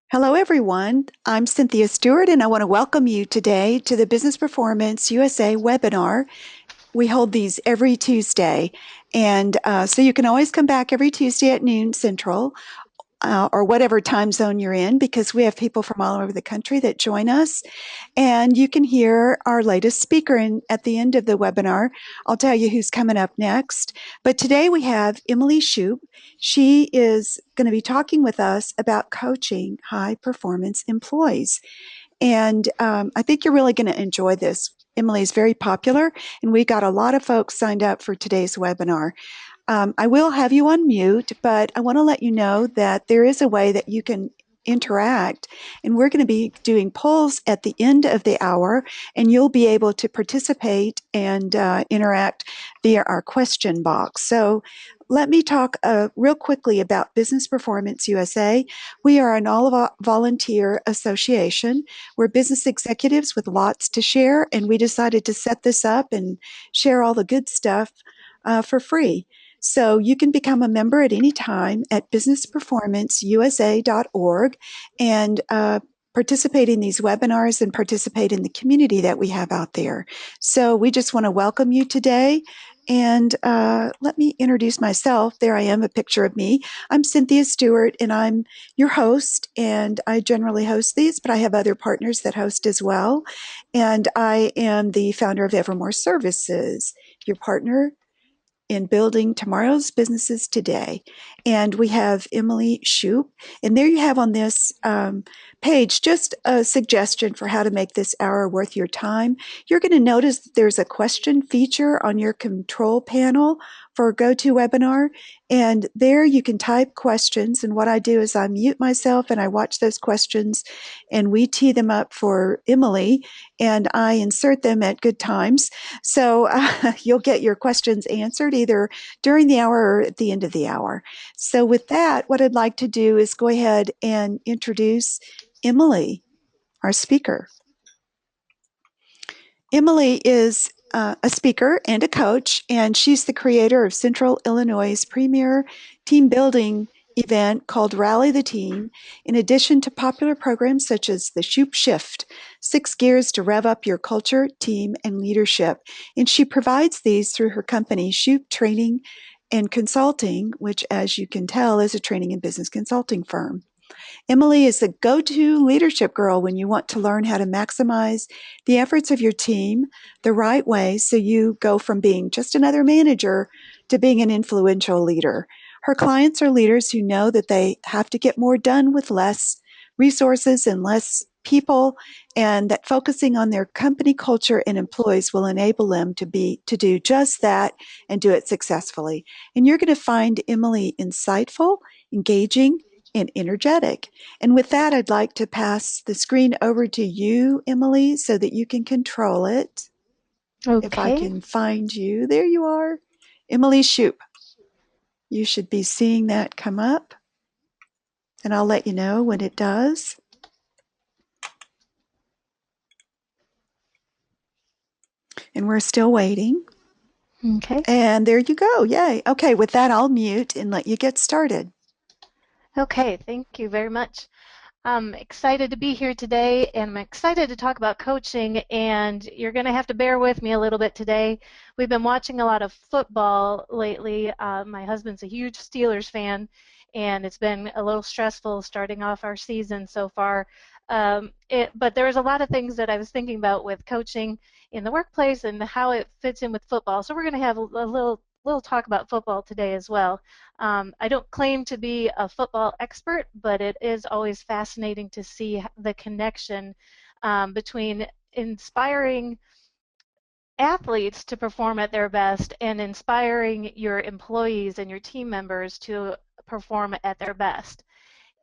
Hello, everyone. I'm Cynthia Stewart, and I want to welcome you today to the Business Performance USA webinar. We hold these every Tuesday, and so you can always come back every Tuesday at noon Central or whatever time zone you're in, because we have people from all over the country that join us. And you can hear our latest speaker. And at the end of the webinar, I'll tell you who's coming up next. But today we have Emily Shoup. She is going to be talking with us about coaching high performance employees. And I think you're really going to enjoy this. Emily is very popular, and we got a lot of folks signed up for today's webinar. I will have you on mute, but I want to let you know that there is a way that you can interact, and we're going to be doing polls at the end of the hour, and you'll be able to participate and interact via our question box. So let me talk real quickly about Business Performance USA. We are an all-volunteer association. We're business executives with lots to share, and we decided to set this up and share all the good stuff for free. So you can become a member at any time at businessperformanceusa.org and participate in these webinars and participate in the community that we have out there. So we just want to welcome you today. And let me introduce myself. There I am, a picture of me. I'm Cynthia Stewart, and I'm your host. And I generally host these, but I have other partners that host as well. And I am the founder of Evermore Services, your partner in building tomorrow's businesses today. And we have Emily Shoup. And there you have on this page just a suggestion for how to make this hour worth your time. You're going to notice that there's a question feature on your control panel for GoToWebinar. And there you can type questions. And what I do is I mute myself and I watch those questions and we tee them up for Emily and I insert them at good times. So you'll get your questions answered either during the hour or at the end of the hour. So with that, what I'd like to do is go ahead and introduce Emily, our speaker. Emily is a speaker and a coach, and she's the creator of Central Illinois' premier team building event called Rally the Team, in addition to popular programs such as the Shoup Shift, 6 gears to rev up your culture, team, and leadership. And she provides these through her company, Shoup Training and Consulting, which, as you can tell, is a training and business consulting firm. Emily is the go-to leadership girl when you want to learn how to maximize the efforts of your team the right way so you go from being just another manager to being an influential leader. Her clients are leaders who know that they have to get more done with less resources and less people, and that focusing on their company culture and employees will enable them to do just that and do it successfully. And you're going to find Emily insightful, engaging, and energetic. And with that, I'd like to pass the screen over to you, Emily, so that you can control it. If I Okay. can find you, there you are. Emily Shoup. You should be seeing that come up, and I'll let you know when it does. And we're still waiting. Okay. And there you go. Yay. Okay, with that, I'll mute and let you get started. Okay. Thank you very much. I'm excited to be here today, and I'm excited to talk about coaching. And you're going to have to bear with me a little bit today. We've been watching a lot of football lately. My husband's a huge Steelers fan, and it's been a little stressful starting off our season so far. But there's a lot of things that I was thinking about with coaching in the workplace and how it fits in with football. So we're going to have a little talk about football today as well. I don't claim to be a football expert, but it is always fascinating to see the connection between inspiring athletes to perform at their best and inspiring your employees and your team members to perform at their best.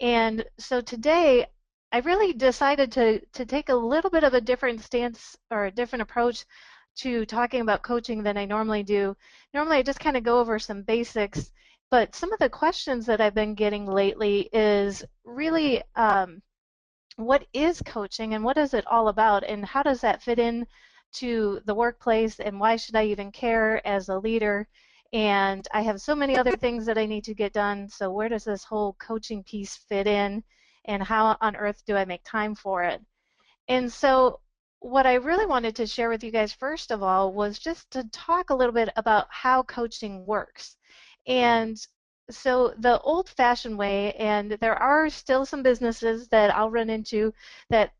And so today, I really decided to take a little bit of a different stance or a different approach to talking about coaching than I normally do. Normally, I just kind of go over some basics, but some of the questions that I've been getting lately is really what is coaching and what is it all about and how does that fit in to the workplace and why should I even care as a leader? And I have so many other things that I need to get done, so where does this whole coaching piece fit in? and how on earth do I make time for it? And so, what I really wanted to share with you guys, first of all, was just to talk a little bit about how coaching works. And so, the old fashioned way, and there are still some businesses that I'll run into that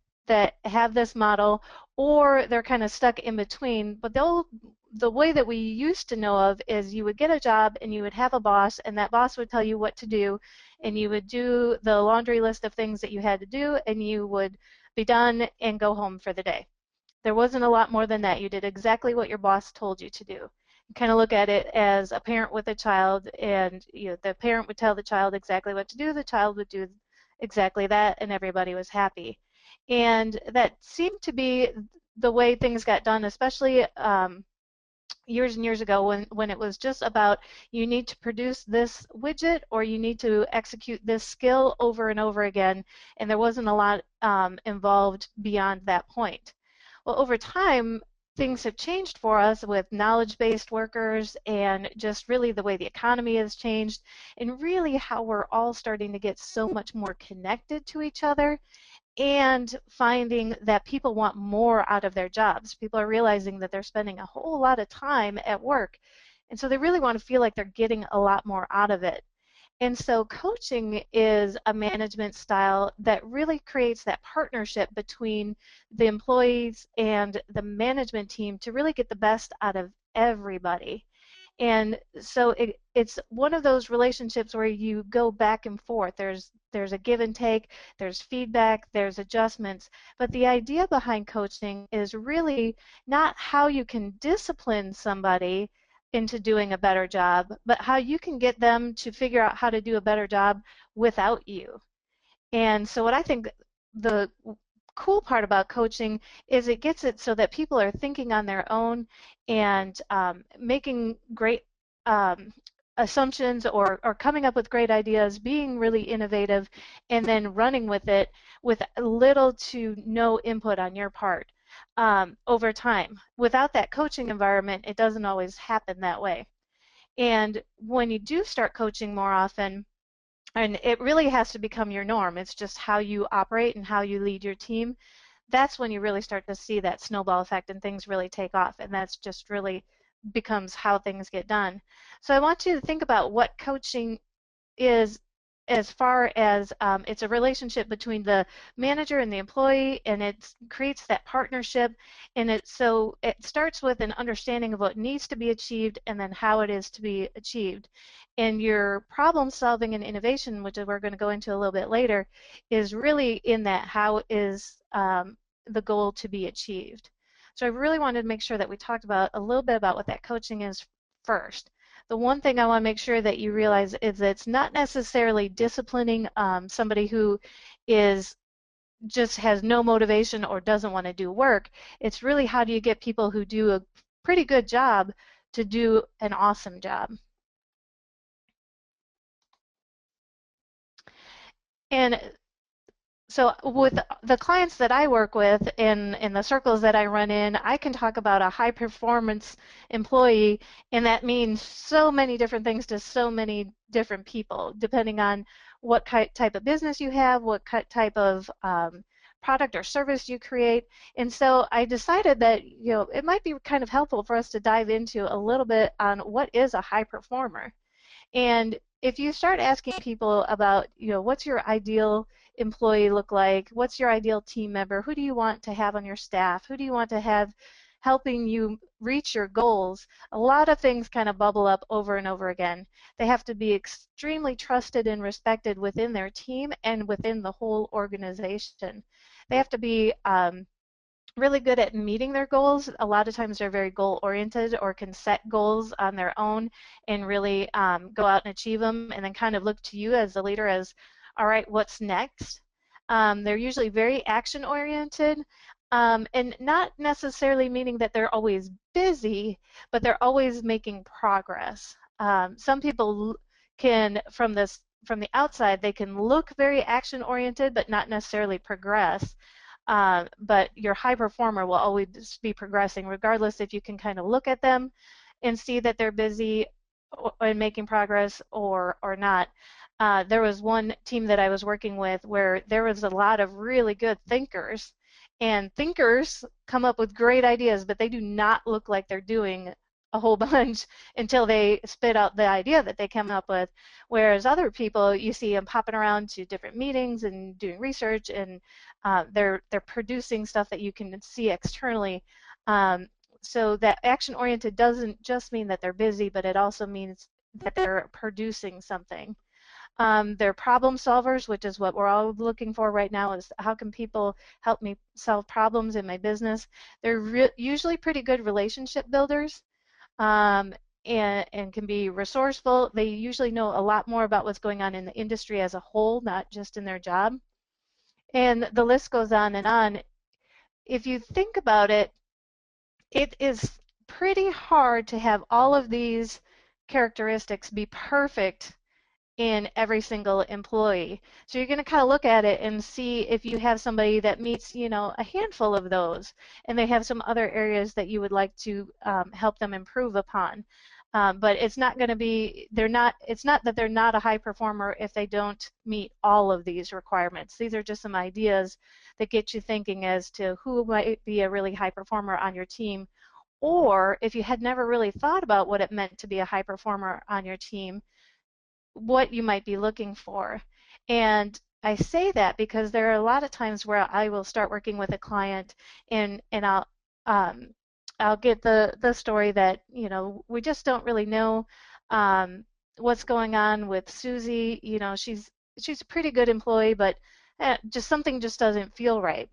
have this model, or they're kind of stuck in between, but the way that we used to know of is you would get a job and you would have a boss, and that boss would tell you what to do, and you would do the laundry list of things that you had to do, and you would be done and go home for the day. There wasn't a lot more than that. You did exactly what your boss told you to do. You kind of look at it as a parent with a child, and the parent would tell the child exactly what to do, the child would do exactly that, and everybody was happy. And that seemed to be the way things got done, especially years and years ago when it was just about you need to produce this widget or you need to execute this skill over and over again, and there wasn't a lot involved beyond that point. Well, over time, things have changed for us with knowledge-based workers and just really the way the economy has changed and really how we're all starting to get so much more connected to each other and finding that people want more out of their jobs. People are realizing that they're spending a whole lot of time at work, and so they really want to feel like they're getting a lot more out of it. And so coaching is a management style that really creates that partnership between the employees and the management team to really get the best out of everybody. And so it's one of those relationships where you go back and forth. There's a give and take, there's feedback, there's adjustments. But the idea behind coaching is really not how you can discipline somebody into doing a better job, but how you can get them to figure out how to do a better job without you. And so what I think the cool part about coaching is it gets it so that people are thinking on their own and making great um, assumptions or coming up with great ideas, being really innovative, and then running with it with little to no input on your part over time. Without that coaching environment, it doesn't always happen that way. And when you do start coaching more often, and it really has to become your norm. It's just how you operate and how you lead your team. That's when you really start to see that snowball effect and things really take off. And that's just really becomes how things get done. So I want you to think about what coaching is as far as it's a relationship between the manager and the employee, and it creates that partnership. And it starts with an understanding of what needs to be achieved and then how it is to be achieved. And your problem solving and innovation, which we're going to go into a little bit later, is really in that how is the goal to be achieved. So I really wanted to make sure that we talked about a little bit about what that coaching is first. The one thing I want to make sure that you realize is that it's not necessarily disciplining somebody who is just has no motivation or doesn't want to do work. It's really how do you get people who do a pretty good job to do an awesome job. And so with the clients that I work with in the circles that I run in, I can talk about a high performance employee, and that means so many different things to so many different people, depending on what type of business you have, what type of product or service you create. And so I decided that it might be kind of helpful for us to dive into a little bit on what is a high performer. And if you start asking people about, what's your ideal employee look like? What's your ideal team member? Who do you want to have on your staff? Who do you want to have helping you reach your goals? A lot of things kind of bubble up over and over again. They have to be extremely trusted and respected within their team and within the whole organization. They have to be really good at meeting their goals. A lot of times they're very goal oriented or can set goals on their own and really go out and achieve them and then kind of look to you as the leader as, all right, what's next? They're usually very action oriented and not necessarily meaning that they're always busy, but they're always making progress. Some people can, from the outside, they can look very action oriented but not necessarily progress. But your high performer will always be progressing, regardless if you can kind of look at them and see that they're busy and making progress or not. There was one team that I was working with where there was a lot of really good thinkers, and thinkers come up with great ideas, but they do not look like they're doing a whole bunch until they spit out the idea that they come up with. Whereas other people, you see them popping around to different meetings and doing research, and they're producing stuff that you can see externally. Um, so that action oriented doesn't just mean that they're busy, but it also means that they're producing something. They're problem solvers, which is what we're all looking for right now, is how can people help me solve problems in my business. They're usually pretty good relationship builders, um, and can be resourceful. They usually know a lot more about what's going on in the industry as a whole, not just in their job. And the list goes on and on. If you think about it, it is pretty hard to have all of these characteristics be perfect in every single employee. So you're going to kind of look at it and see if you have somebody that meets, a handful of those, and they have some other areas that you would like to help them improve upon. But it's not going to be, it's not that they're not a high performer if they don't meet all of these requirements. These are just some ideas that get you thinking as to who might be a really high performer on your team, or if you had never really thought about what it meant to be a high performer on your team, what you might be looking for. And I say that because there are a lot of times where I will start working with a client, and um, I'll get the story that we just don't really know um, what's going on with Susie. She's a pretty good employee, but just something just doesn't feel right.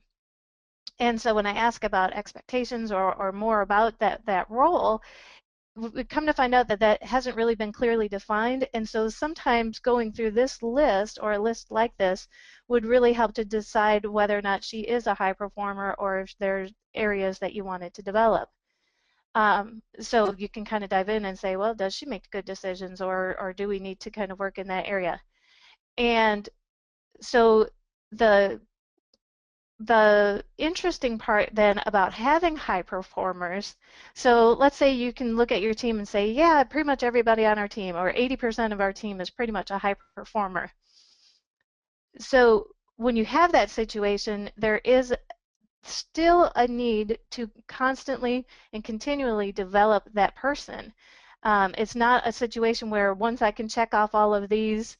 And so when I ask about expectations, or more about that role, we come to find out that that hasn't really been clearly defined. And so sometimes going through this list, or a list like this, would really help to decide whether or not she is a high performer, or if there's areas that you wanted to develop. So you can kind of dive in and say, well, does she make good decisions, or do we need to kind of work in that area? And so the the interesting part then about having high performers, so let's say you can look at your team and say, yeah, pretty much everybody on our team, or 80% of our team, is pretty much a high performer. So when you have that situation, there is still a need to constantly and continually develop that person. It's not a situation where once I can check off all of these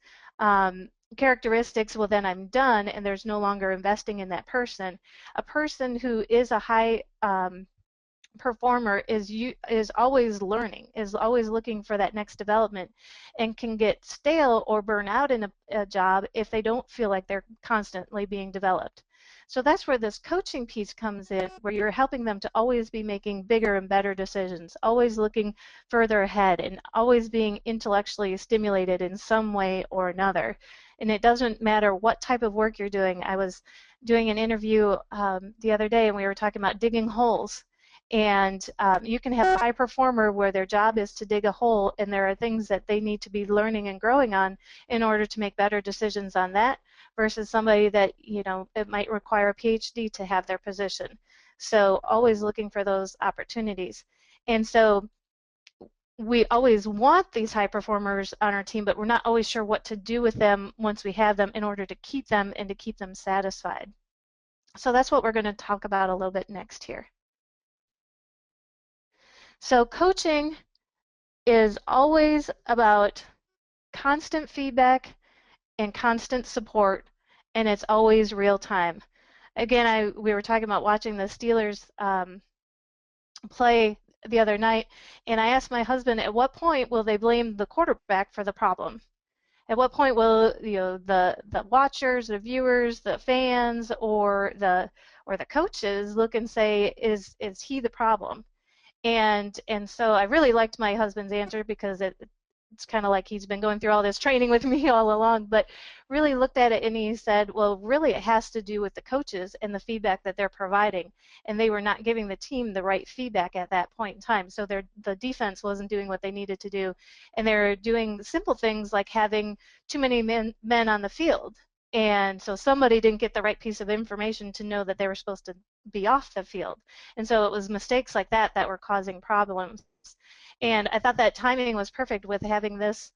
characteristics, well, then I'm done, and there's no longer investing in that person. A person who is a high performer is always learning, is always looking for that next development, and can get stale or burn out in a job if they don't feel like they're constantly being developed. So that's where this coaching piece comes in, where you're helping them to always be making bigger and better decisions, always looking further ahead, and always being intellectually stimulated in some way or another. And it doesn't matter what type of work you're doing. I was doing an interview the other day, and we were talking about digging holes. And you can have a high performer where their job is to dig a hole, and there are things that they need to be learning and growing on in order to make better decisions on that, versus somebody that, it might require a PhD to have their position. So always looking for those opportunities. And so we always want these high performers on our team, but we're not always sure what to do with them once we have them in order to keep them and to keep them satisfied. So that's what we're going to talk about a little bit next here. So coaching is always about constant feedback and constant support, and it's always real time. Again, we were talking about watching the Steelers play the other night, and I asked my husband, at what point will they blame the quarterback for the problem? At what point will the watchers, the viewers, the fans, or the coaches look and say, is he the problem? And so I really liked my husband's answer, because it's kind of like he's been going through all this training with me all along, but really looked at it and he said, well, really it has to do with the coaches and the feedback that they're providing. And they were not giving the team the right feedback at that point in time. So the defense wasn't doing what they needed to do. And they're doing simple things like having too many men on the field. And so somebody didn't get the right piece of information to know that they were supposed to be off the field. And so it was mistakes like that that were causing problems. And I thought that timing was perfect with having this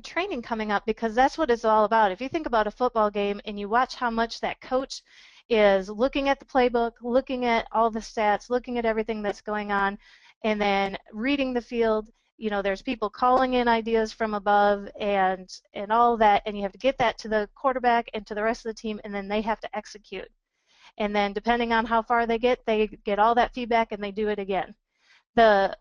training coming up, because that's what it's all about. If you think about a football game and you watch how much that coach is looking at the playbook, looking at all the stats, looking at everything that's going on, and then reading the field, there's people calling in ideas from above and all that, and you have to get that to the quarterback and to the rest of the team, and then they have to execute. And then depending on how far they get all that feedback and they do it again. The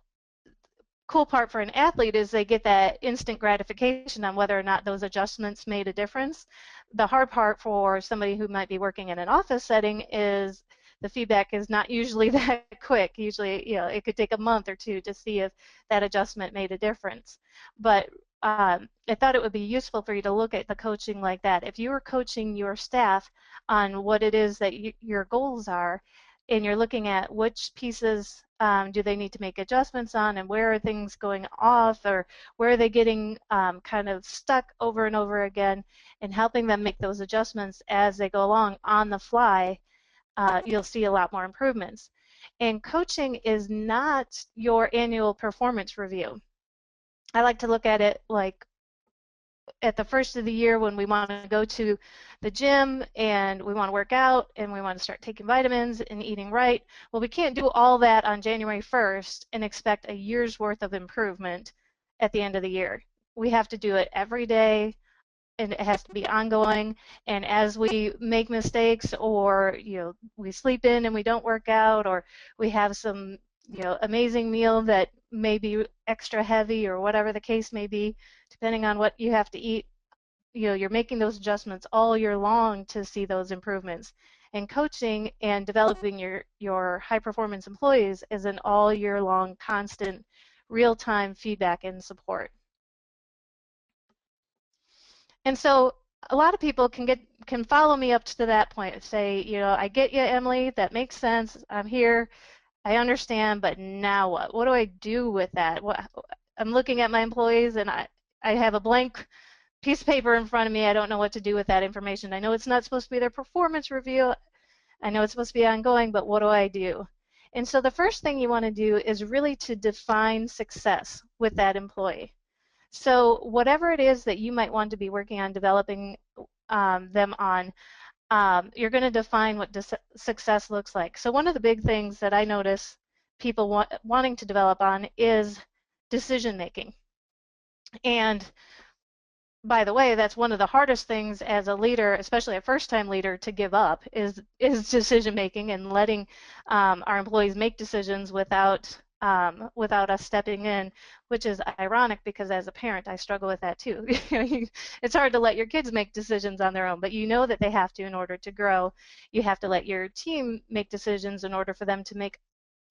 cool part for an athlete is they get that instant gratification on whether or not those adjustments made a difference. The hard part for somebody who might be working in an office setting is the feedback is not usually that quick. Usually, it could take a month or two to see if that adjustment made a difference. But I thought it would be useful for you to look at the coaching like that. If you were coaching your staff on what it is that your goals are, and you're looking at which pieces do they need to make adjustments on, and where are things going off, or where are they getting kind of stuck over and over again, and helping them make those adjustments as they go along on the fly, you'll see a lot more improvements. And coaching is not your annual performance review. I like to look at it like at the first of the year when we want to go to the gym and we want to work out and we want to start taking vitamins and eating right. Well, we can't do all that on January 1st and expect a year's worth of improvement at the end of the year. We have to do it every day, and it has to be ongoing. And as we make mistakes, or we sleep in and we don't work out, or we have some amazing meal that may be extra heavy, or whatever the case may be, depending on what you have to eat, you're making those adjustments all year long to see those improvements. And coaching and developing your high performance employees is an all year long constant real time feedback and support. And so a lot of people can follow me up to that point and say, I get you, Emily, that makes sense. I'm here, I understand, but now what? What do I do with that? I'm looking at my employees, and I have a blank piece of paper in front of me. I don't know what to do with that information. I know it's not supposed to be their performance review. I know it's supposed to be ongoing, but what do I do? And so the first thing you want to do is really to define success with that employee. So whatever it is that you might want to be working on developing them on, you're going to define what success looks like. So one of the big things that I notice people wanting to develop on is decision making. And by the way, that's one of the hardest things as a leader, especially a first-time leader, to give up is decision making, and letting our employees make decisions without us stepping in, which is ironic because as a parent, I struggle with that too. It's hard to let your kids make decisions on their own, but you know that they have to in order to grow. You have to let your team make decisions in order for them to make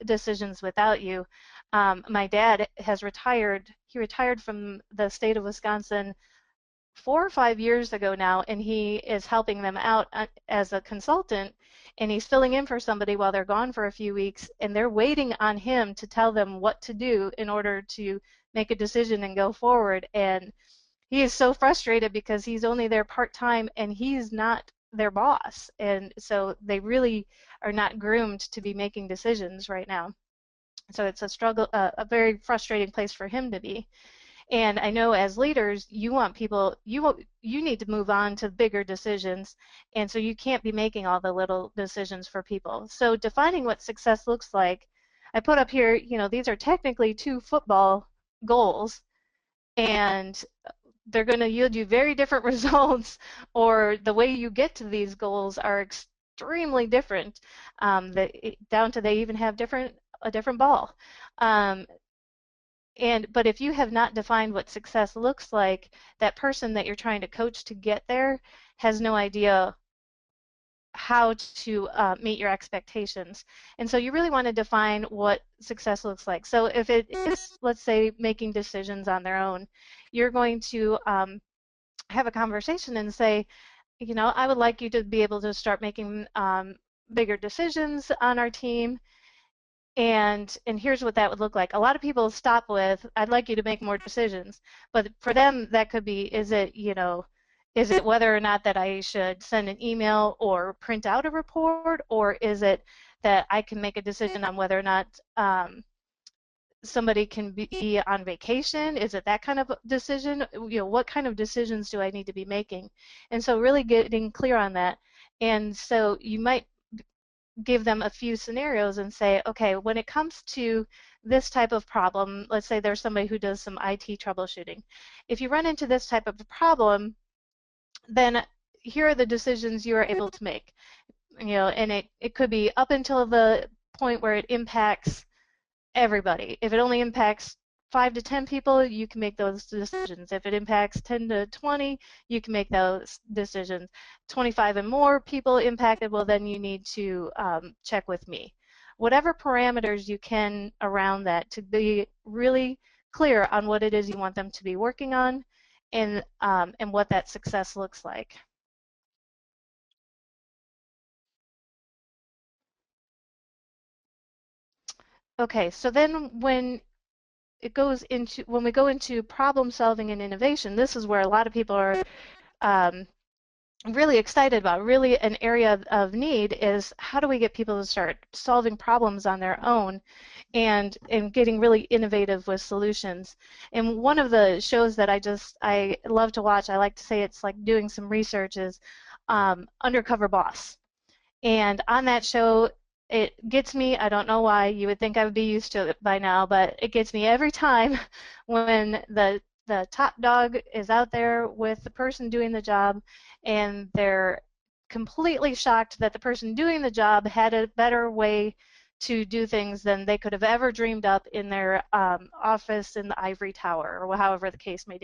decisions without you. My dad has retired. He retired from the state of Wisconsin 4 or 5 years ago now, and he is helping them out as a consultant, and he's filling in for somebody while they're gone for a few weeks, and they're waiting on him to tell them what to do in order to make a decision and go forward. And he is so frustrated because he's only there part-time and he's not their boss, and so they really are not groomed to be making decisions right now. So it's a struggle, a very frustrating place for him to be. And I know as leaders, you want people, you need to move on to bigger decisions, and so you can't be making all the little decisions for people. So defining what success looks like, I put up here, these are technically two football goals, and they're going to yield you very different results, or the way you get to these goals are extremely different, down to they even have a different ball. Um, but if you have not defined what success looks like, that person that you're trying to coach to get there has no idea how to meet your expectations. And so you really want to define what success looks like. So if it is, let's say, making decisions on their own, you're going to have a conversation and say, I would like you to be able to start making bigger decisions on our team. And here's what that would look like. A lot of people stop with, I'd like you to make more decisions. But for them, that could be, is it whether or not that I should send an email or print out a report, or is it that I can make a decision on whether or not somebody can be on vacation? Is it that kind of decision? What kind of decisions do I need to be making? And so really getting clear on that. And so you might give them a few scenarios and say, okay, when it comes to this type of problem, let's say there's somebody who does some IT troubleshooting. If you run into this type of problem, then here are the decisions you are able to make. And it could be up until the point where it impacts everybody. If it only impacts 5 to 10 people, you can make those decisions. If it impacts 10 to 20, you can make those decisions. 25 and more people impacted, well, then you need to check with me. Whatever parameters you can around that to be really clear on what it is you want them to be working on and what that success looks like. Okay, so then when we go into problem solving and innovation, this is where a lot of people are um, really excited about. Really, an area of need is how do we get people to start solving problems on their own and getting really innovative with solutions. And one of the shows that I love to watch, I like to say it's like doing some research, is Undercover Boss. And on that show, it gets me, I don't know why, you would think I would be used to it by now, but it gets me every time when the top dog is out there with the person doing the job and they're completely shocked that the person doing the job had a better way to do things than they could have ever dreamed up in their office in the ivory tower or however the case may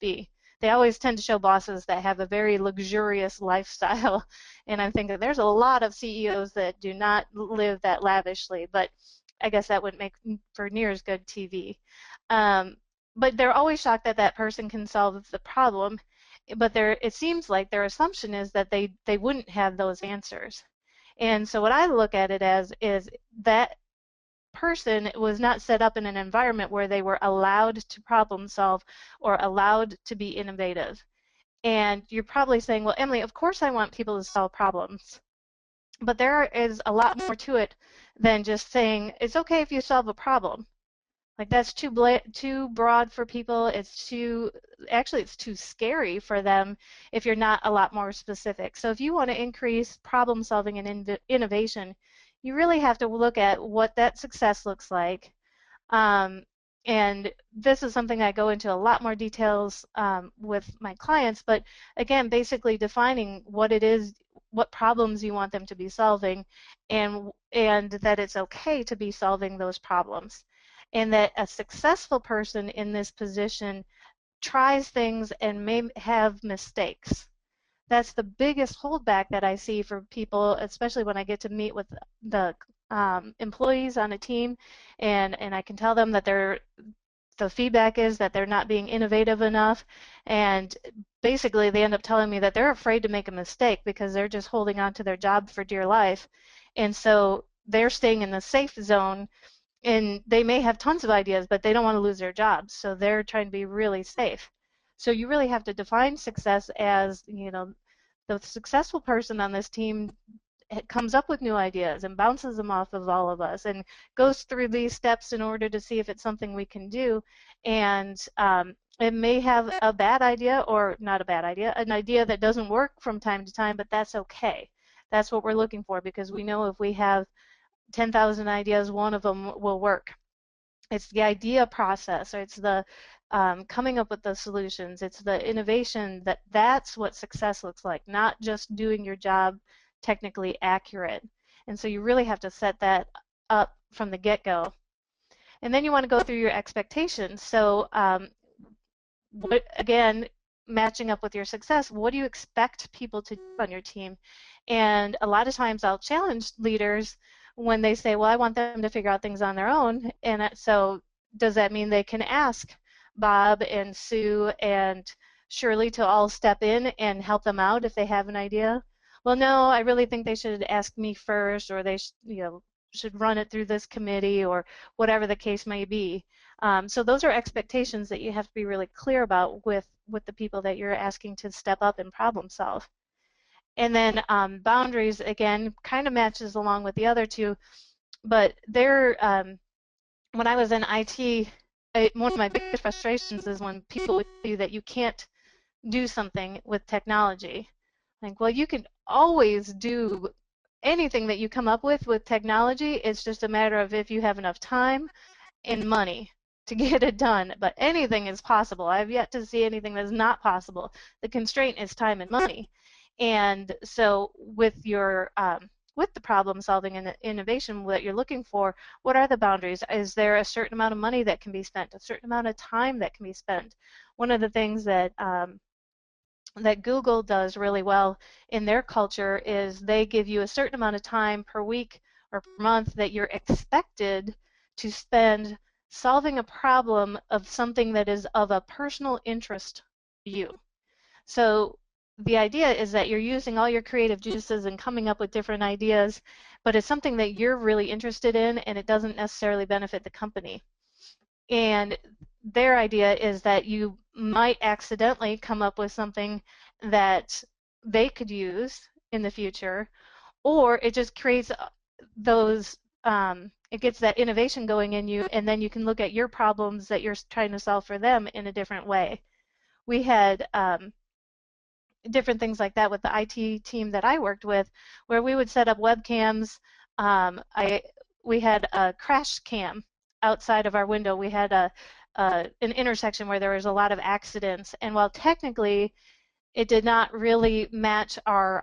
be. They always tend to show bosses that have a very luxurious lifestyle. And I'm thinking there's a lot of CEOs that do not live that lavishly, but I guess that wouldn't make for near as good TV. Um, but they're always shocked that that person can solve the problem, but it seems like their assumption is that they wouldn't have those answers. And so what I look at it as is that person was not set up in an environment where they were allowed to problem solve or allowed to be innovative. And you're probably saying, well, Emily, of course I want people to solve problems. But there is a lot more to it than just saying it's okay if you solve a problem. Like that's too broad for people. It's too scary for them if you're not a lot more specific. So if you want to increase problem solving and innovation, you really have to look at what that success looks like, um, and this is something I go into a lot more details with my clients, but again, basically defining what it is, what problems you want them to be solving, and that it's okay to be solving those problems. And that a successful person in this position tries things and may have mistakes. That's the biggest holdback that I see for people, especially when I get to meet with the employees on a team, and I can tell them that the feedback is that they're not being innovative enough, and basically they end up telling me that they're afraid to make a mistake because they're just holding on to their job for dear life, and so they're staying in the safe zone and they may have tons of ideas, but they don't want to lose their jobs, so they're trying to be really safe. So you really have to define success as, the successful person on this team comes up with new ideas and bounces them off of all of us and goes through these steps in order to see if it's something we can do. And it may have a bad idea or not a bad idea, an idea that doesn't work from time to time, but that's okay. That's what we're looking for because we know if we have 10,000 ideas, one of them will work. It's the idea process, or it's the coming up with the solutions. It's the innovation that's what success looks like, not just doing your job technically accurate. And so you really have to set that up from the get-go. And then you want to go through your expectations. So again, matching up with your success, what do you expect people to do on your team? And a lot of times I'll challenge leaders when they say, well, I want them to figure out things on their own. And so does that mean they can ask Bob and Sue and Shirley to all step in and help them out if they have an idea? Well, no, I really think they should ask me first, or they should run it through this committee, or whatever the case may be. So those are expectations that you have to be really clear about with the people that you're asking to step up and problem solve. And then boundaries, again, kind of matches along with the other two, but they're when I was in IT, one of my biggest frustrations is when people would tell you that you can't do something with technology. Like, well, you can always do anything that you come up with technology. It's just a matter of if you have enough time and money to get it done. But anything is possible. I've yet to see anything that's not possible. The constraint is time and money. And so with the problem solving and the innovation that you're looking for, what are the boundaries? Is there a certain amount of money that can be spent, a certain amount of time that can be spent? One of the things that Google does really well in their culture is they give you a certain amount of time per week or per month that you're expected to spend solving a problem of something that is of a personal interest to you. So the idea is that you're using all your creative juices and coming up with different ideas, but it's something that you're really interested in and it doesn't necessarily benefit the company. And their idea is that you might accidentally come up with something that they could use in the future, or it just creates it gets that innovation going in you, and then you can look at your problems that you're trying to solve for them in a different way. We had different things like that with the IT team that I worked with, where we would set up webcams. We had a crash cam outside of our window. We had an intersection where there was a lot of accidents, and while technically it did not really match our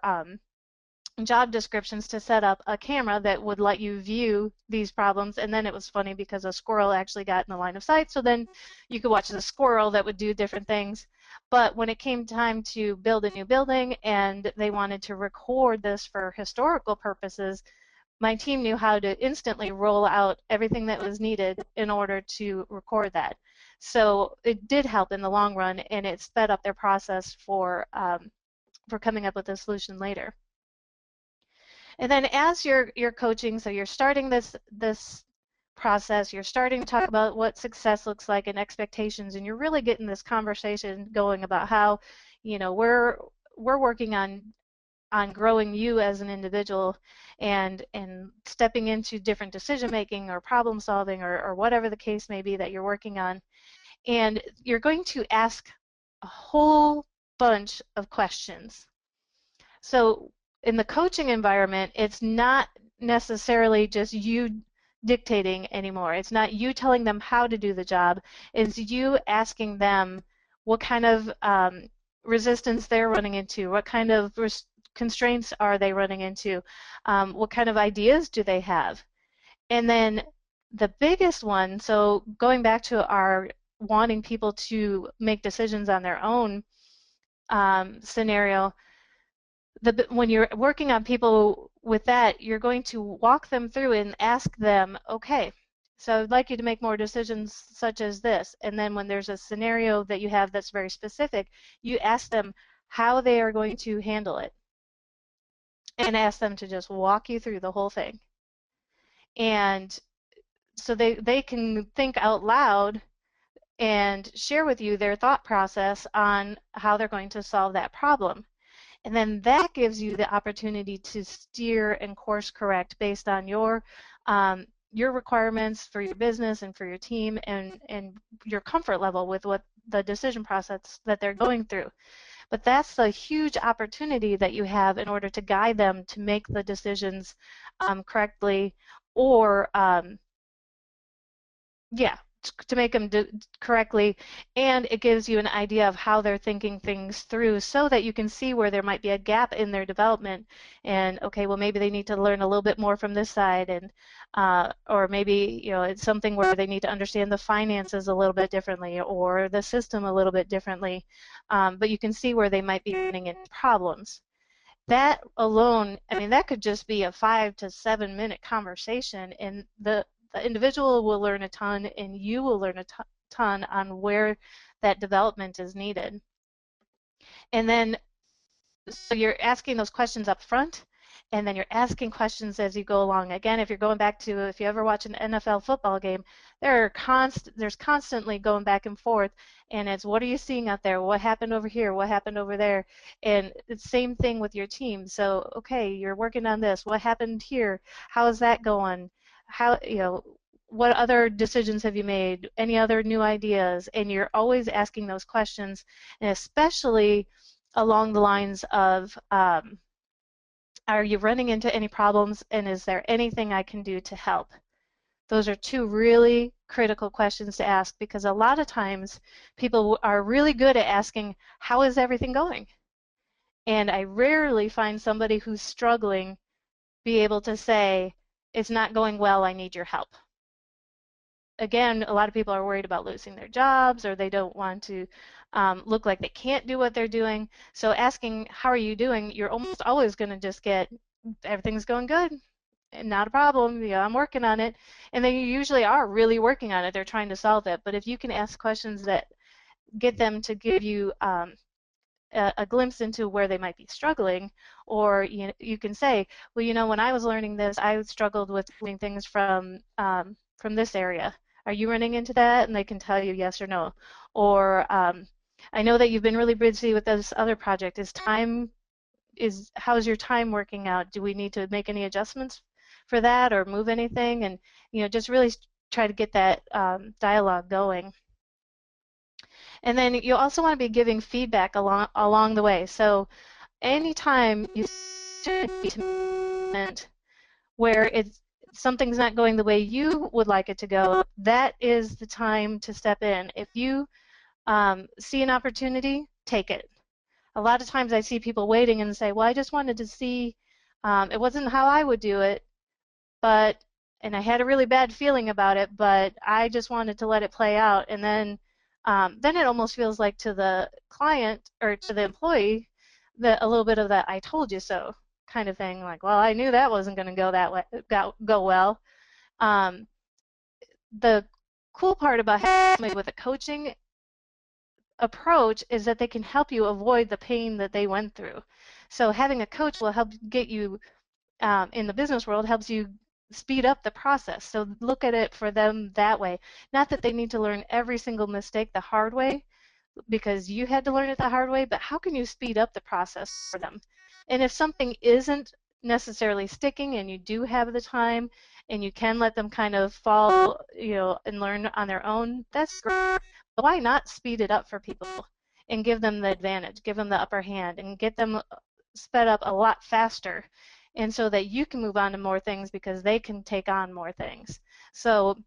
job descriptions to set up a camera that would let you view these problems. And then it was funny because a squirrel actually got in the line of sight, so then you could watch the squirrel that would do different things. But when it came time to build a new building and they wanted to record this for historical purposes, my team knew how to instantly roll out everything that was needed in order to record that. So it did help in the long run, and it sped up their process for coming up with a solution later. And then as you're coaching, so you're starting this process, you're starting to talk about what success looks like and expectations, and you're really getting this conversation going about how, we're working on growing you as an individual and stepping into different decision making or problem solving or whatever the case may be that you're working on. And you're going to ask a whole bunch of questions. So in the coaching environment, it's not necessarily just you dictating anymore. It's not you telling them how to do the job. It's you asking them what kind of resistance they're running into, what kind of constraints are they running into, what kind of ideas do they have. And then the biggest one, so going back to our wanting people to make decisions on their own scenario, when you're working on people with that, you're going to walk them through and ask them, okay, so I'd like you to make more decisions such as this. And then when there's a scenario that you have that's very specific, you ask them how they are going to handle it and ask them to just walk you through the whole thing. And so they can think out loud and share with you their thought process on how they're going to solve that problem. And then that gives you the opportunity to steer and course correct based on your requirements for your business and for your team and your comfort level with what the decision process that they're going through. But that's a huge opportunity that you have in order to guide them to make the decisions correctly or yeah, to make them do correctly, and it gives you an idea of how they're thinking things through so that you can see where there might be a gap in their development and okay, well maybe they need to learn a little bit more from this side and or maybe it's something where they need to understand the finances a little bit differently or the system a little bit differently, but you can see where they might be running into problems. That alone, I mean, that could just be a 5 to 7 minute conversation, and the individual will learn a ton, and you will learn a ton on where that development is needed. And then so you're asking those questions up front, and then you're asking questions as you go along. Again, if you're going back to, if you ever watch an NFL football game, there's constantly going back and forth, and it's what are you seeing out there? What happened over here? What happened over there? And it's the same thing with your team. So, okay, you're working on this. What happened here? How is that going? How, what other decisions have you made? Any other new ideas? And you're always asking those questions, and especially along the lines of, are you running into any problems, and is there anything I can do to help? Those are two really critical questions to ask, because a lot of times people are really good at asking, how is everything going? And I rarely find somebody who's struggling be able to say, it's not going well, I need your help. Again, a lot of people are worried about losing their jobs, or they don't want to look like they can't do what they're doing. So asking, how are you doing? You're almost always going to just get, everything's going good, and not a problem, I'm working on it. And they usually are really working on it. They're trying to solve it. But if you can ask questions that get them to give you a glimpse into where they might be struggling, or you can say, well, when I was learning this, I struggled with doing things from this area. Are you running into that? And they can tell you yes or no. Or I know that you've been really busy with this other project. How's your time working out? Do we need to make any adjustments for that, or move anything? And just really try to get that dialogue going. And then you also want to be giving feedback along the way. So anytime you where something's not going the way you would like it to go, that is the time to step in. If you see an opportunity, take it. A lot of times I see people waiting and say, well, I just wanted to see, it wasn't how I would do it, but, and I had a really bad feeling about it, but I just wanted to let it play out. And then it almost feels like to the client or to the employee that a little bit of that "I told you so" kind of thing. Like, well, I knew that wasn't going to go that way, go well. Um, the cool part about having somebody with a coaching approach is that they can help you avoid the pain that they went through. So having a coach will help get you in the business world, helps you speed up the process. So look at it for them that way. Not that they need to learn every single mistake the hard way, because you had to learn it the hard way, but how can you speed up the process for them? And if something isn't necessarily sticking and you do have the time and you can let them kind of fall, and learn on their own, that's great. But why not speed it up for people and give them the advantage, give them the upper hand, and get them sped up a lot faster, and so that you can move on to more things because they can take on more things. So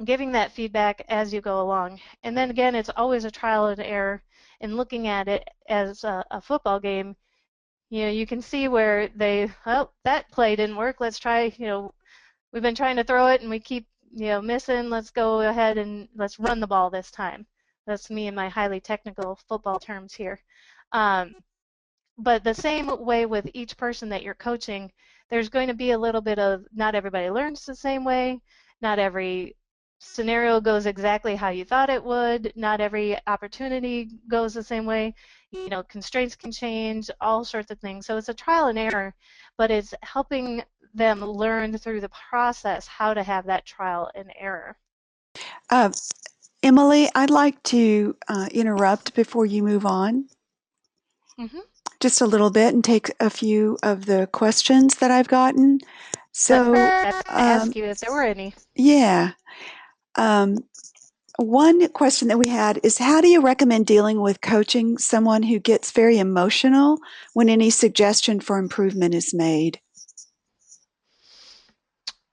giving that feedback as you go along. And then again, it's always a trial and error, and looking at it as a football game. You can see where oh, that play didn't work. Let's try, we've been trying to throw it and we keep, missing. Let's go ahead and let's run the ball this time. That's me and my highly technical football terms here. Um, but the same way with each person that you're coaching, there's going to be a little bit of, not everybody learns the same way, not every scenario goes exactly how you thought it would, not every opportunity goes the same way, constraints can change, all sorts of things. So it's a trial and error, but it's helping them learn through the process how to have that trial and error. Uh, Emily, I'd like to interrupt before you move on Mm-hmm. just a little bit and take a few of the questions that I've gotten. So, I was going to ask you if there were any. yeah. Um, One question that we had is, how do you recommend dealing with coaching someone who gets very emotional when any suggestion for improvement is made?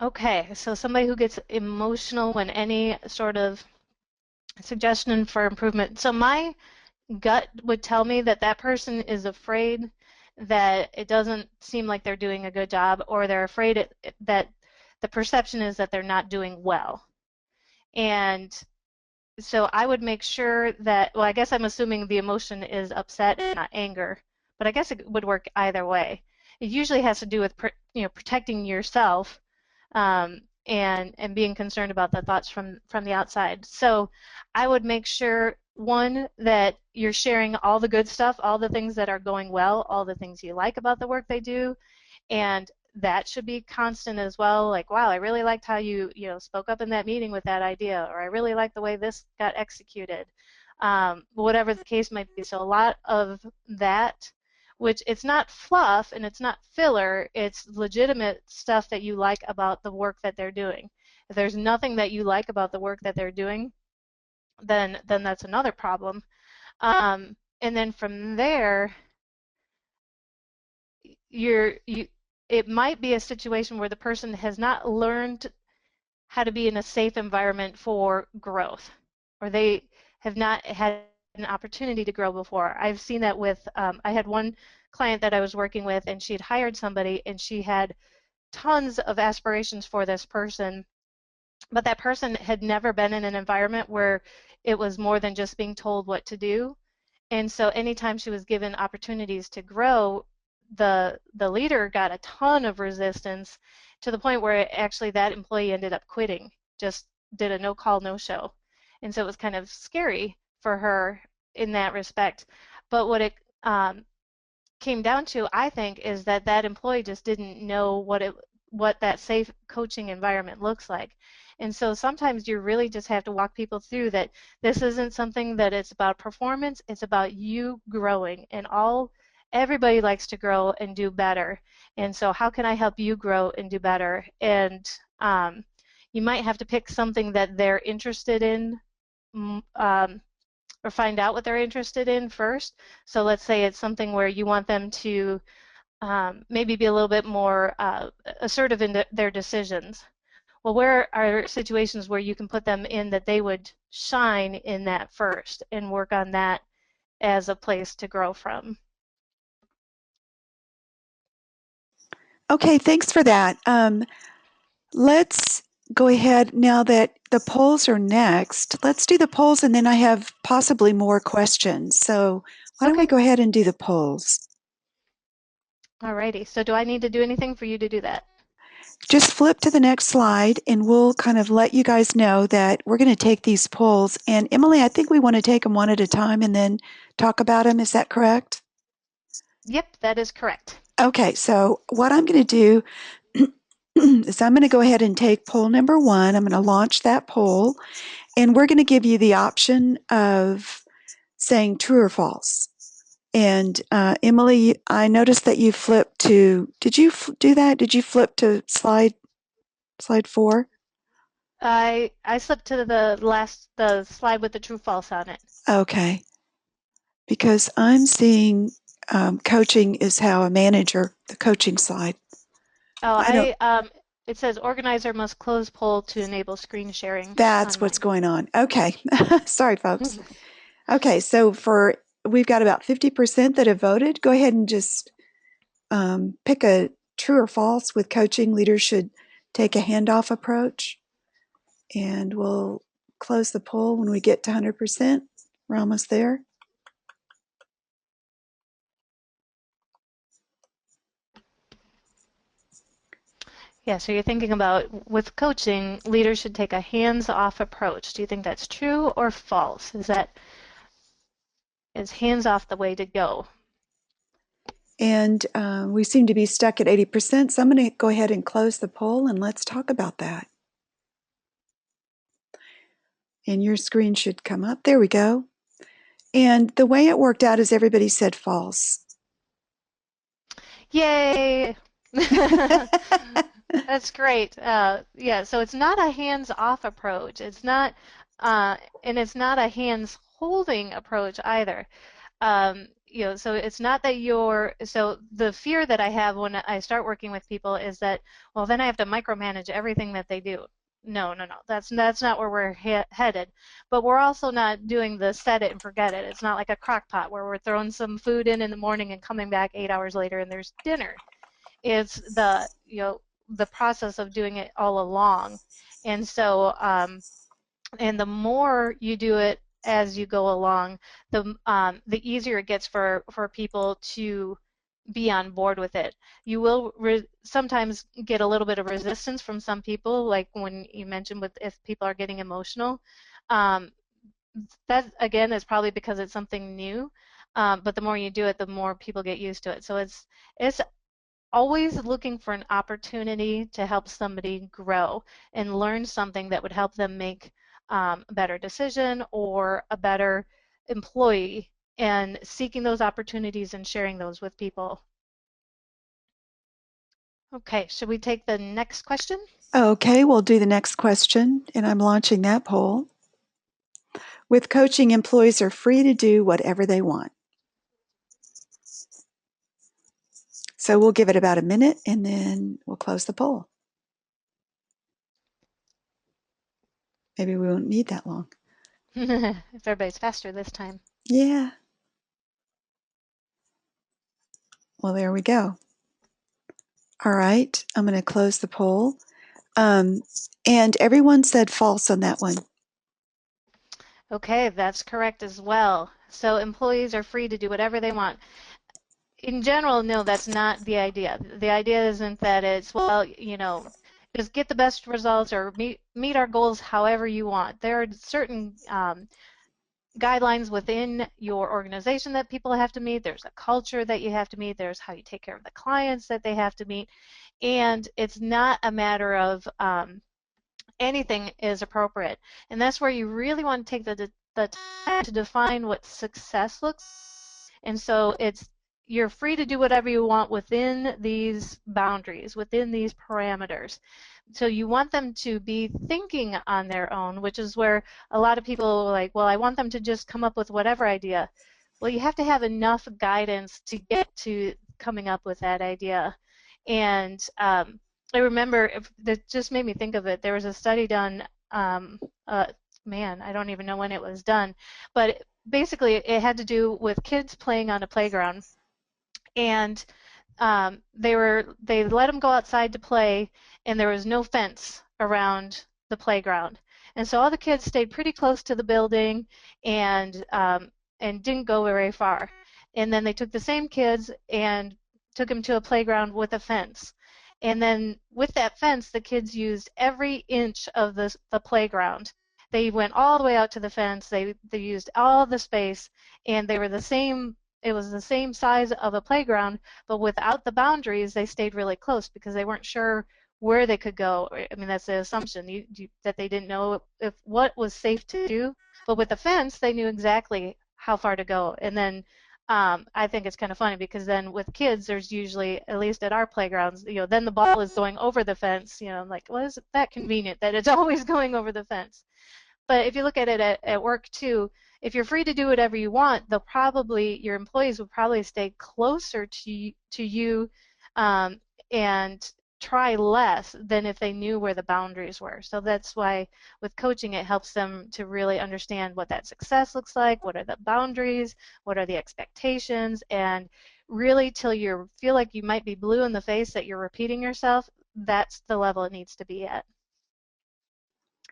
Okay, so somebody who gets emotional when any sort of suggestion for improvement. So my gut would tell me that that person is afraid that it doesn't seem like they're doing a good job, or they're afraid that the perception is that they're not doing well. And so I would make sure that, well, I guess I'm assuming the emotion is upset and not anger, but I guess it would work either way. It usually has to do with protecting yourself, and being concerned about the thoughts from the outside. So I would make sure, one, that you're sharing all the good stuff, all the things that are going well, all the things you like about the work they do, and that should be constant as well. Like, wow, I really liked how you spoke up in that meeting with that idea, or I really like the way this got executed, whatever the case might be. So a lot of that, which it's not fluff and it's not filler, it's legitimate stuff that you like about the work that they're doing. If there's nothing that you like about the work that they're doing, then that's another problem. And then from there, you it might be a situation where the person has not learned how to be in a safe environment for growth, or they have not had an opportunity to grow before. I've seen that with, I had one client that I was working with, and she had hired somebody, and she had tons of aspirations for this person, but that person had never been in an environment where it was more than just being told what to do. And so anytime she was given opportunities to grow, the leader got a ton of resistance to the point where actually that employee ended up quitting, just did a no call, no show. And so it was kind of scary for her in that respect. But what it came down to, I think, is that that employee just didn't know what that safe coaching environment looks like. And so sometimes you really just have to walk people through that this isn't something that it's about performance, it's about you growing. And everybody likes to grow and do better. And so how can I help you grow and do better? And you might have to pick something that they're interested in, or find out what they're interested in first. So let's say it's something where you want them to maybe be a little bit more assertive in their decisions. Well, where are situations where you can put them in that they would shine in that first and work on that as a place to grow from? Okay, thanks for that. Let's go ahead now that the polls are next. Let's do the polls, and then I have possibly more questions. So why don't we Okay, go ahead and do the polls? alrighty. So do I need to do anything for you to do that? Just flip to the next slide, and we'll kind of let you guys know that we're going to take these polls. And Emily, I think we want to take them one at a time and then talk about them. Is that correct? Yep, that is correct. Okay, so what I'm going to do is I'm going to go ahead and take poll number one. I'm going to launch that poll, and we're going to give you the option of saying true or false. And Emily, I noticed that you flipped to. Did you do that? Did you flip to slide four? I slipped to the slide with the true false on it. Okay, because I'm seeing coaching is how a manager, the coaching side. Oh, I don't. it says organizer must close poll to enable screen sharing That's on what's mine. going on. Okay, sorry, folks. Okay, so we've got about 50% that have voted. Go ahead and just pick a true or false with coaching. Leaders should take a handoff approach, and we'll close the poll when we get to 100%. We're almost there. Yeah, so you're thinking about with coaching, leaders should take a hands-off approach. Do you think that's true or false? Is hands-off the way to go? And we seem to be stuck at 80%, so I'm going to go ahead and close the poll and let's talk about that. And your screen should come up. There we go. And the way it worked out is everybody said false. Yay! That's great. Yeah, so it's not a hands-off approach. It's not, and it's not a hands-holding approach either. So it's not that so the fear that I have when I start working with people is that, well, then I have to micromanage everything that they do. No, no, no. That's not where we're headed. But we're also not doing the set it and forget it. It's not like a crock pot where we're throwing some food in the morning and coming back 8 hours later and there's dinner. It's the process of doing it all along. And so and the more you do it as you go along, the easier it gets for people to be on board with it. You will sometimes get a little bit of resistance from some people, like when you mentioned with if people are getting emotional. Um, that again is probably because it's something new. But the more you do it, the more people get used to it. So it's always looking for an opportunity to help somebody grow and learn something that would help them make a better decision or a better employee, and seeking those opportunities and sharing those with people. Okay, should we take the next question? Okay, we'll do the next question, and I'm launching that poll. With coaching, employees are free to do whatever they want. So we'll give it about a minute and then we'll close the poll. Maybe we won't need that long. If everybody's faster this time. Yeah, well, there we go. All right, I'm going to close the poll. Um, and everyone said false on that one. Okay, that's correct as well. So employees are free to do whatever they want. In general, no, that's not the idea. The idea isn't that it's, well, just get the best results or meet our goals however you want. There are certain guidelines within your organization that people have to meet. There's a culture that you have to meet. There's how you take care of the clients that they have to meet. And it's not a matter of anything is appropriate. And that's where you really want to take the time to define what success looks like. And so you're free to do whatever you want within these boundaries, within these parameters. So you want them to be thinking on their own, which is where a lot of people are like, well, I want them to just come up with whatever idea. Well, you have to have enough guidance to get to coming up with that idea. And I remember that just made me think of it. There was a study done, um, uh, man, I don't even know when it was done, but basically it had to do with kids playing on a playground, and they let them go outside to play, and there was no fence around the playground, and so all the kids stayed pretty close to the building, and didn't go very far. And then they took the same kids and took them to a playground with a fence. And then with that fence, the kids used every inch of the playground. They went all the way out to the fence. They used all the space, and they were the same. It was the same size of a playground, but without the boundaries, they stayed really close because they weren't sure where they could go. I mean, that's the assumption that they didn't know if what was safe to do. But with the fence, they knew exactly how far to go. And then I think it's kind of funny because then with kids, there's usually, at least at our playgrounds, then the ball is going over the fence. I'm like, well, isn't that convenient that it's always going over the fence? But if you look at it at work too, if you're free to do whatever you want, your employees will probably stay closer to you, um, and try less than if they knew where the boundaries were. So that's why with coaching, it helps them to really understand what that success looks like, what are the boundaries, what are the expectations, and really till you feel like you might be blue in the face that you're repeating yourself, that's the level it needs to be at.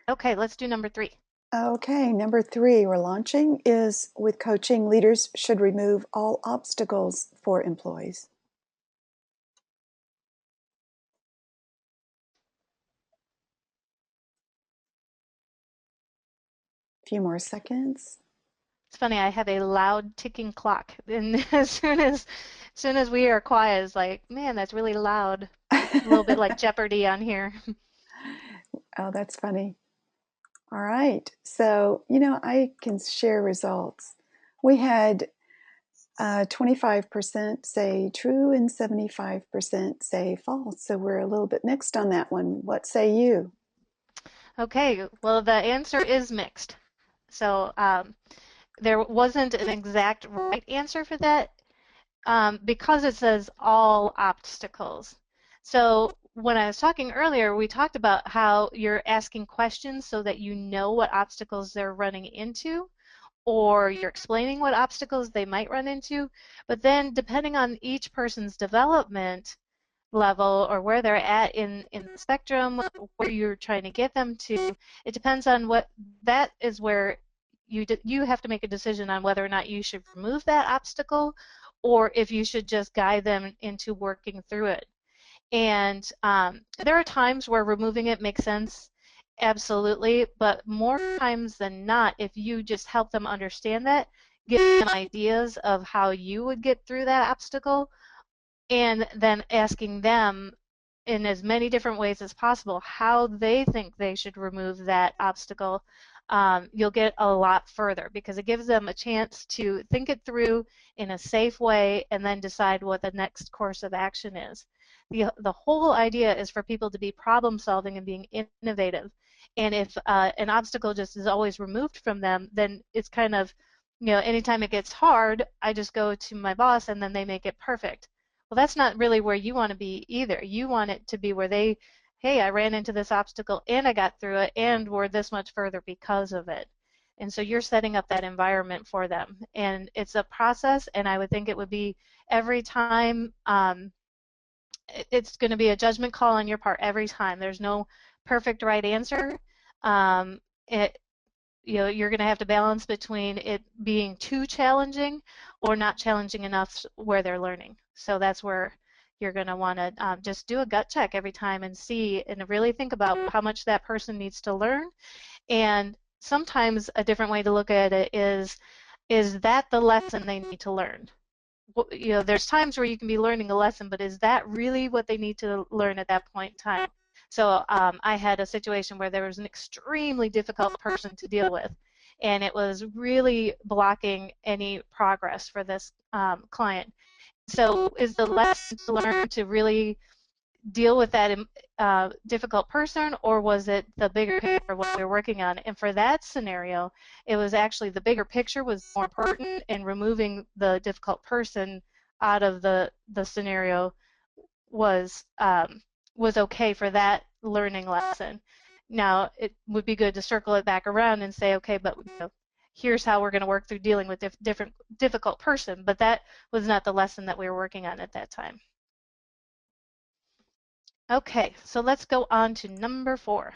Okay, let's do number 3. Okay, number 3 we're launching is with coaching, leaders should remove all obstacles for employees. A few more seconds. It's funny, I have a loud ticking clock, and as soon as we are quiet, it's like, man, that's really loud. A little bit like Jeopardy on here. Oh, that's funny. All right. So, I can share results. We had 25% say true and 75% say false. So we're a little bit mixed on that one. What say you? Okay, well, the answer is mixed. So there wasn't an exact right answer for that, because it says all obstacles. So when I was talking earlier, we talked about how you're asking questions so that you know what obstacles they're running into, or you're explaining what obstacles they might run into. But then, depending on each person's development level or where they're at in the spectrum, where you're trying to get them to, it depends on what that is where you have to make a decision on whether or not you should remove that obstacle or if you should just guide them into working through it. And there are times where removing it makes sense, absolutely, but more times than not, if you just help them understand that, give them ideas of how you would get through that obstacle, and then asking them in as many different ways as possible how they think they should remove that obstacle, you'll get a lot further because it gives them a chance to think it through in a safe way and then decide what the next course of action is. The whole idea is for people to be problem solving and being innovative. And if an obstacle just is always removed from them, then it's kind of, anytime it gets hard, I just go to my boss and then they make it perfect. Well, that's not really where you want to be either. You want it to be where they, hey, I ran into this obstacle and I got through it and we're this much further because of it. And so you're setting up that environment for them. And it's a process, and I would think it would be every time, it's going to be a judgment call on your part every time. There's no perfect right answer. Um, it, you're going to have to balance between it being too challenging or not challenging enough where they're learning. So that's where you're going to want to just do a gut check every time and see and really think about how much that person needs to learn. And sometimes a different way to look at it is that the lesson they need to learn? There's times where you can be learning a lesson, but is that really what they need to learn at that point in time? So I had a situation where there was an extremely difficult person to deal with, and it was really blocking any progress for this client. So is the lesson to learn to really deal with that difficult person, or was it the bigger picture of what we were working on? And for that scenario, it was actually the bigger picture was more important, and removing the difficult person out of the scenario was was okay for that learning lesson. Now, it would be good to circle it back around and say, okay, but here's how we're going to work through dealing with different difficult person, but that was not the lesson that we were working on at that time. Okay, so let's go on to number 4.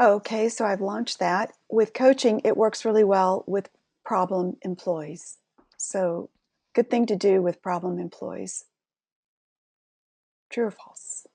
Okay, so I've launched that. With coaching, it works really well with problem employees. So, good thing to do with problem employees. True or false?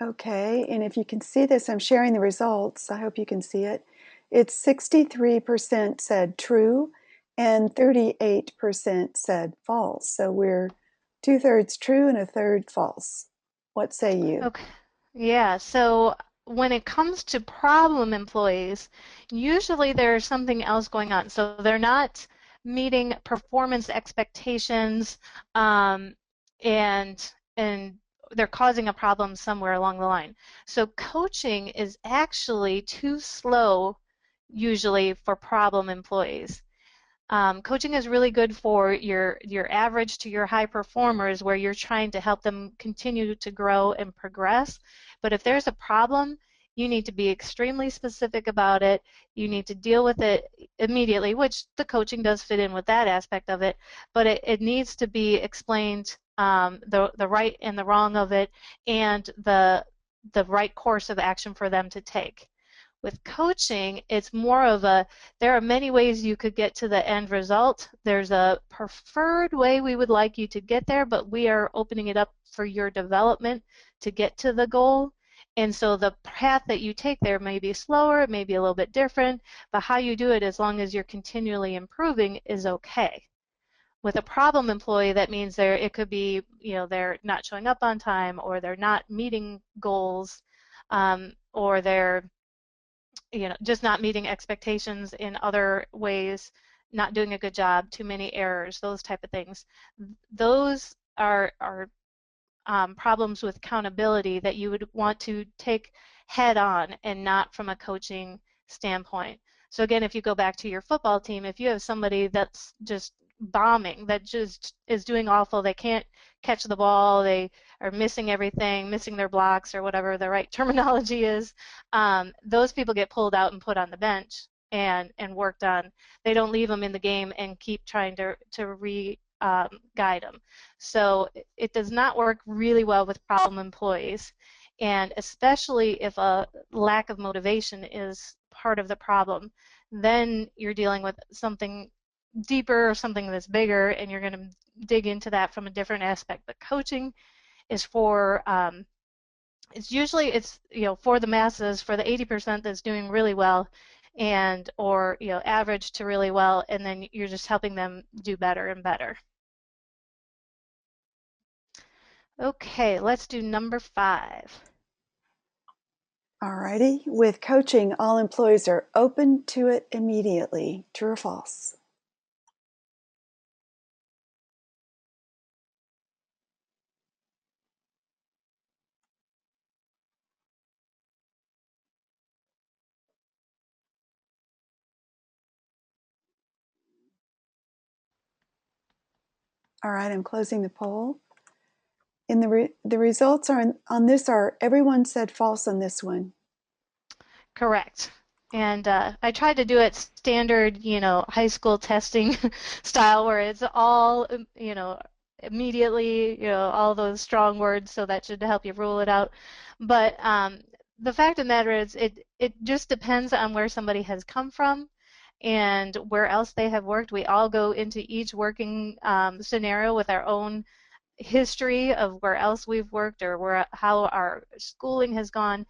Okay, and if you can see this, I'm sharing the results. I hope you can see it. It's 63% said true and 38% said false. So we're two-thirds true and a third false. What say you? Okay. Yeah, so when it comes to problem employees, usually there's something else going on. So they're not meeting performance expectations, um, and they're causing a problem somewhere along the line. So coaching is actually too slow usually for problem employees. Coaching is really good for your average to your high performers where you're trying to help them continue to grow and progress. But if there's a problem, you need to be extremely specific about it. You need to deal with it immediately, which the coaching does fit in with that aspect of it, but it needs to be explained, the right and the wrong of it, and the right course of action for them to take. With coaching, it's more of there are many ways you could get to the end result. There's a preferred way we would like you to get there, but we are opening it up for your development to get to the goal. And so the path that you take there may be slower, it may be a little bit different, but how you do it, as long as you're continually improving, is okay. With a problem employee, that means it could be, they're not showing up on time, or they're not meeting goals, or they're just not meeting expectations in other ways, not doing a good job, too many errors, those type of things. Those are problems with accountability that you would want to take head on and not from a coaching standpoint. So again, if you go back to your football team, if you have somebody that's just bombing, that just is doing awful, they can't catch the ball, they are missing everything, missing their blocks or whatever the right terminology is, those people get pulled out and put on the bench and worked on. They don't leave them in the game and keep trying to guide them. So it does not work really well with problem employees, and especially if a lack of motivation is part of the problem, then you're dealing with something deeper or something that's bigger, and you're going to dig into that from a different aspect. But coaching is for It's usually for the masses, for the 80% that's doing really well, and or average to really well, and then you're just helping them do better and better. Okay, let's do number 5. All righty. With coaching, all employees are open to it immediately. True or false? All right, I'm closing the poll. And the results on this are everyone said false on this one. Correct. And I tried to do it standard, high school testing style where it's all, immediately, all those strong words, so that should help you rule it out. But the fact of the matter is, it just depends on where somebody has come from and where else they have worked. We all go into each working scenario with our own history of where else we've worked or how our schooling has gone.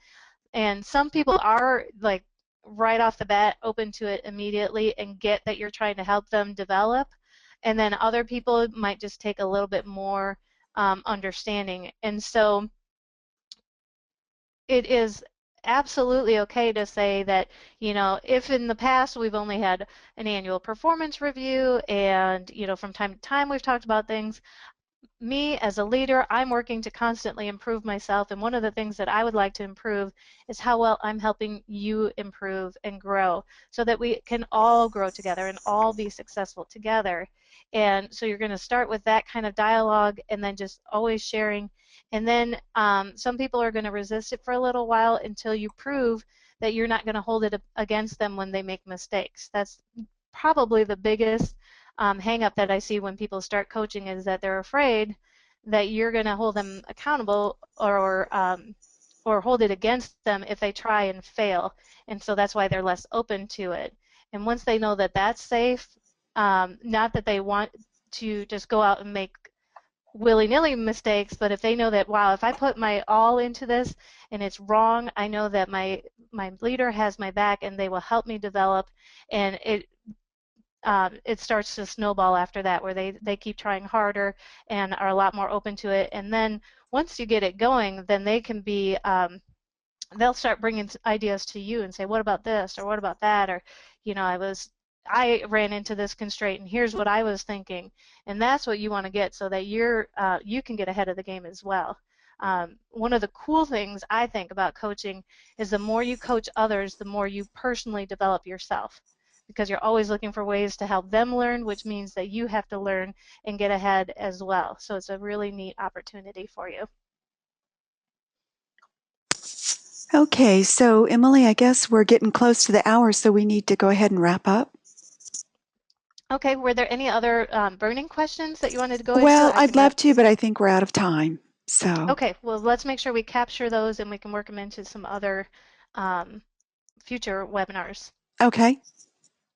And some people are like right off the bat open to it immediately and get that you're trying to help them develop. And then other people might just take a little bit more understanding. And so it is absolutely okay to say that, if in the past we've only had an annual performance review and, from time to time we've talked about things, me as a leader, I'm working to constantly improve myself. And one of the things that I would like to improve is how well I'm helping you improve and grow so that we can all grow together and all be successful together. And so you're going to start with that kind of dialogue and then just always sharing. And then some people are going to resist it for a little while until you prove that you're not going to hold it against them when they make mistakes. That's probably the biggest hang up that I see when people start coaching is that they're afraid that you're going to hold them accountable or hold it against them if they try and fail. And so that's why they're less open to it. And once they know that that's safe, not that they want to just go out and make willy-nilly mistakes, but if they know that, wow, if I put my all into this and it's wrong, I know that my leader has my back and they will help me develop, and it starts to snowball after that, where they keep trying harder and are a lot more open to it. And then once you get it going, then they can be they'll start bringing ideas to you and say, what about this or what about that, or I ran into this constraint and here's what I was thinking. And that's what you want to get so that you can get ahead of the game as well. One of the cool things I think about coaching is the more you coach others, the more you personally develop yourself, because you're always looking for ways to help them learn, which means that you have to learn and get ahead as well. So it's a really neat opportunity for you. Okay, so Emily, I guess we're getting close to the hour, so we need to go ahead and wrap up. Okay, were there any other burning questions that you wanted to go into? Well, I I'd can wrap. love to, but I think we're out of time. So, Okay, well, let's make sure we capture those and we can work them into some other um, future webinars. okay.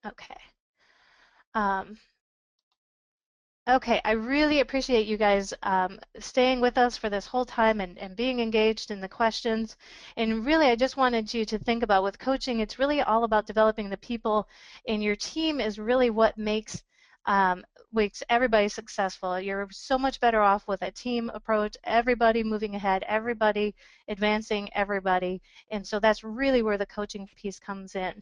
Okay. Um, Okay, I really appreciate you guys staying with us for this whole time and being engaged in the questions. And really, I just wanted you to think about with coaching, it's really all about developing the people, and your team is really what makes everybody successful. You're so much better off with a team approach, everybody moving ahead, everybody advancing everybody. And so that's really where the coaching piece comes in.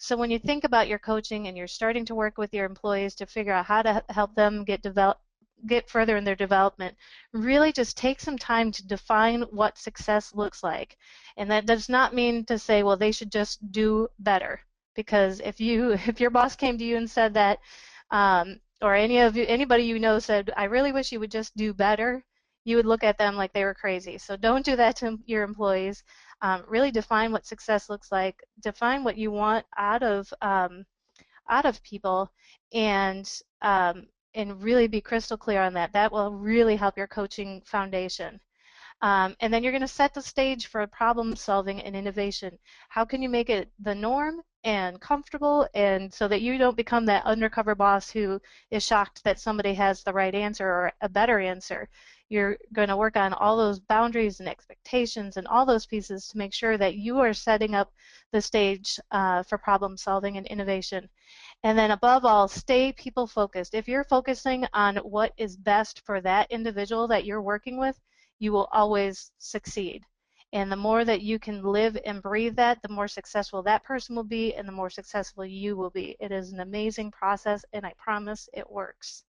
So when you think about your coaching and you're starting to work with your employees to figure out how to help them get further in their development, really just take some time to define what success looks like. And that does not mean to say, well, they should just do better. Because if your boss came to you and said that, or anybody you know said, I really wish you would just do better, you would look at them like they were crazy. So don't do that to your employees. Really define what success looks like, define what you want out of people, and really be crystal clear on that. That will really help your coaching foundation. And then you're going to set the stage for problem solving and innovation. How can you make it the norm and comfortable, and so that you don't become that undercover boss who is shocked that somebody has the right answer or a better answer. You're going to work on all those boundaries and expectations and all those pieces to make sure that you are setting up the stage for problem solving and innovation. And then above all, stay people focused. If you're focusing on what is best for that individual that you're working with, you will always succeed. And the more that you can live and breathe that, the more successful that person will be and the more successful you will be. It is an amazing process, and I promise it works.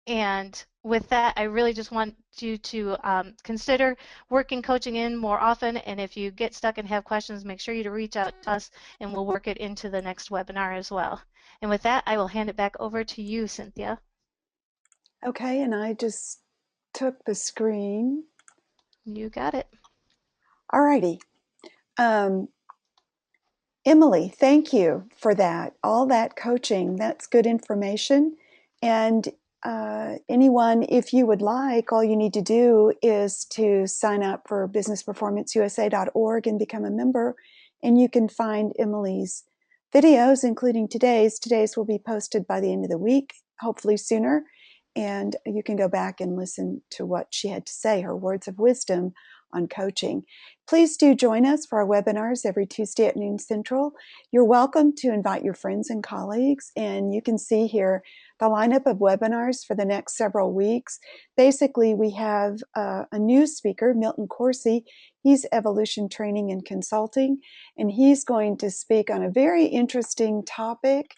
And with that, I really just want you to consider working coaching in more often. And if you get stuck and have questions, make sure you to reach out to us and we'll work it into the next webinar as well. And with that, I will hand it back over to you, Cynthia. Okay, and I just took the screen. You got it. All righty. Um, Emily, thank you for that. All that coaching, that's good information. And anyone, if you would like, all you need to do is to sign up for businessperformanceusa.org and become a member. And you can find Emily's videos, including today's. Today's will be posted by the end of the week, hopefully sooner. And you can go back and listen to what she had to say, her words of wisdom on coaching. Please do join us for our webinars every Tuesday at noon Central. You're welcome to invite your friends and colleagues, and you can see here the lineup of webinars for the next several weeks. Basically, we have a new speaker, Milton Corsi. He's evolution training and consulting, and he's going to speak on a very interesting topic.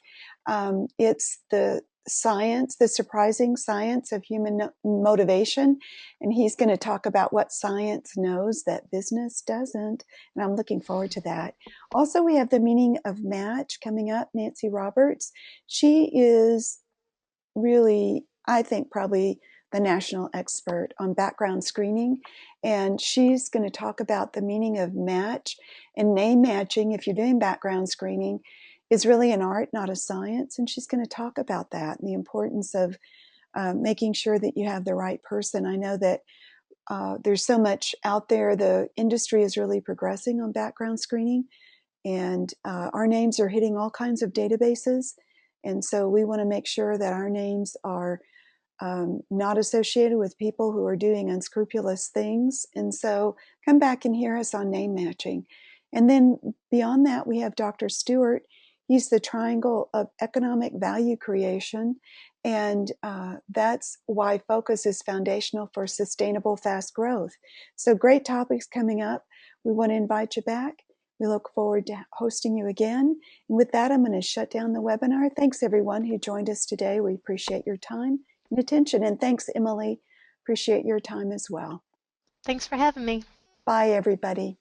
It's the science, the surprising science of human motivation. And he's going to talk about what science knows that business doesn't. And I'm looking forward to that. Also, we have the meaning of match coming up. Nancy Roberts. She is really, I think, probably the national expert on background screening. And she's going to talk about the meaning of match and name matching. If you're doing background screening, is really an art, not a science. And she's going to talk about that and the importance of making sure that you have the right person. I know that there's so much out there. The industry is really progressing on background screening, and our names are hitting all kinds of databases. And so we want to make sure that our names are not associated with people who are doing unscrupulous things. And so come back and hear us on name matching. And then beyond that, we have Dr. Stewart. He's the triangle of economic value creation. And that's why focus is foundational for sustainable fast growth. So great topics coming up. We want to invite you back. We look forward to hosting you again. And with that, I'm going to shut down the webinar. Thanks everyone who joined us today. We appreciate your time and attention. And thanks, Emily. Appreciate your time as well. Thanks for having me. Bye, everybody.